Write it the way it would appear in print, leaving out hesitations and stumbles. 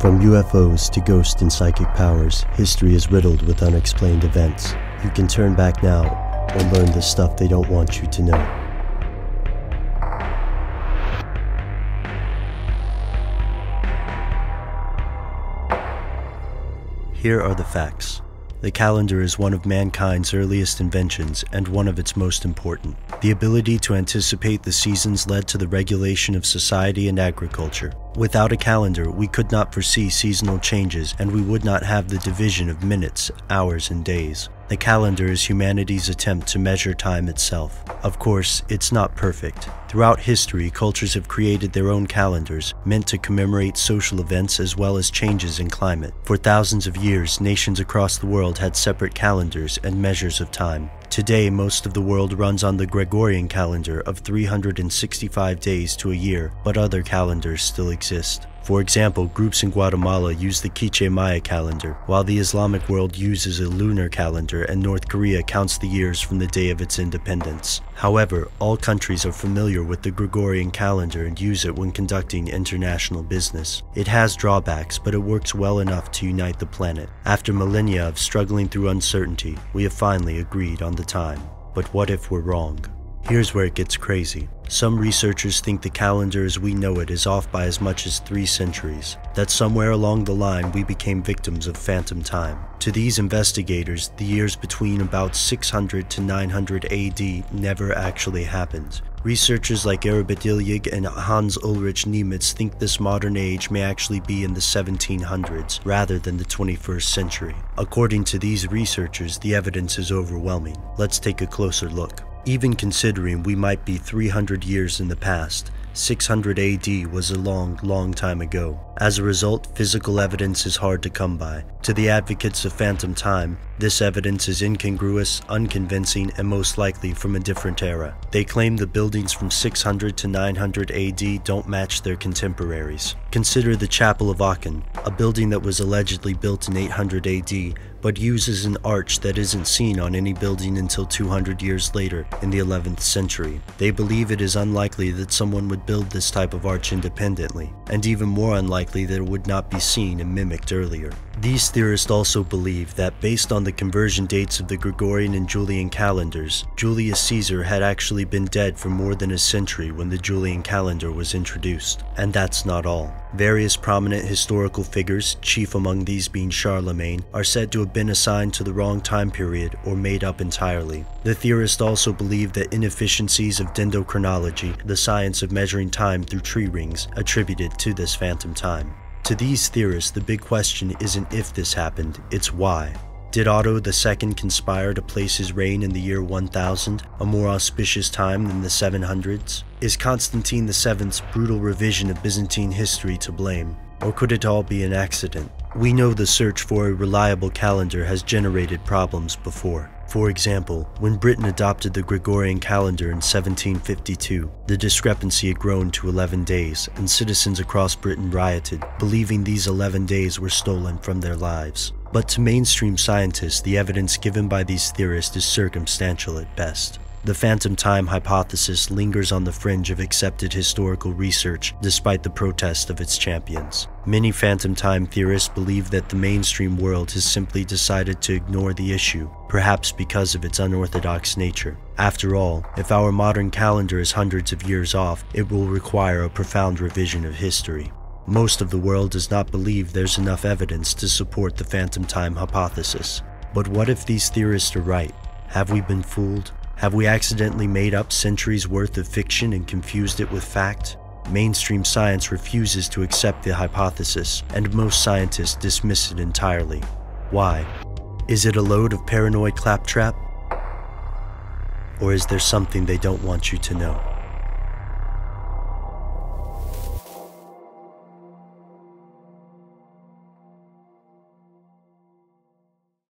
From UFOs to ghost and psychic powers, history is riddled with unexplained events. You can turn back now or learn the stuff they don't want you to know. Here are the facts. The calendar is one of mankind's earliest inventions and one of its most important. The ability to anticipate the seasons led to the regulation of society and agriculture. Without a calendar, we could not foresee seasonal changes, and we would not have the division of minutes, hours, and days. The calendar is humanity's attempt to measure time itself. Of course, it's not perfect. Throughout history, cultures have created their own calendars, meant to commemorate social events as well as changes in climate. For thousands of years, nations across the world had separate calendars and measures of time. Today, most of the world runs on the Gregorian calendar of 365 days to a year, but other calendars still exist. For example, groups in Guatemala use the Quiche Maya calendar, while the Islamic world uses a lunar calendar and North Korea counts the years from the day of its independence. However, all countries are familiar with the Gregorian calendar and use it when conducting international business. It has drawbacks, but it works well enough to unite the planet. After millennia of struggling through uncertainty, we have finally agreed on the time. But what if we're wrong? Here's where it gets crazy. Some researchers think the calendar as we know it is off by as much as 3 centuries, that somewhere along the line we became victims of phantom time. To these investigators, the years between about 600 to 900 AD never actually happened. Researchers like Aribert Illig and Hans Ulrich Niemitz think this modern age may actually be in the 1700s rather than the 21st century. According to these researchers, the evidence is overwhelming. Let's take a closer look. Even considering we might be 300 years in the past, 600 AD was a long time ago. As a result, physical evidence is hard to come by. To the advocates of phantom time, this evidence is incongruous, unconvincing, and most likely from a different era. They claim the buildings from 600 to 900 AD don't match their contemporaries. Consider the Chapel of Aachen, a building that was allegedly built in 800 AD, but uses an arch that isn't seen on any building until 200 years later in the 11th century. They believe it is unlikely that someone would build this type of arch independently, and even more unlikely that it would not be seen and mimicked earlier. These theorists also believe that based on the conversion dates of the Gregorian and Julian calendars, Julius Caesar had actually been dead for more than a century when the Julian calendar was introduced. And that's not all. Various prominent historical figures, chief among these being Charlemagne, are said to have been assigned to the wrong time period or made up entirely. The theorists also believe that inefficiencies of dendrochronology, the science of measuring time through tree rings, attributed to this phantom time. To these theorists, the big question isn't if this happened, it's why. Did Otto II conspire to place his reign in the year 1000, a more auspicious time than the 700s? Is Constantine VII's brutal revision of Byzantine history to blame? Or could it all be an accident? We know the search for a reliable calendar has generated problems before. For example, when Britain adopted the Gregorian calendar in 1752, the discrepancy had grown to 11 days, and citizens across Britain rioted, believing these 11 days were stolen from their lives. But to mainstream scientists, the evidence given by these theorists is circumstantial at best. The phantom time hypothesis lingers on the fringe of accepted historical research despite the protest of its champions. Many phantom time theorists believe that the mainstream world has simply decided to ignore the issue, perhaps because of its unorthodox nature. After all, if our modern calendar is hundreds of years off, it will require a profound revision of history. Most of the world does not believe there's enough evidence to support the phantom time hypothesis. But what if these theorists are right? Have we been fooled? Have we accidentally made up centuries worth of fiction and confused it with fact? Mainstream science refuses to accept the hypothesis, and most scientists dismiss it entirely. Why? Is it a load of paranoid claptrap? Or is there something they don't want you to know?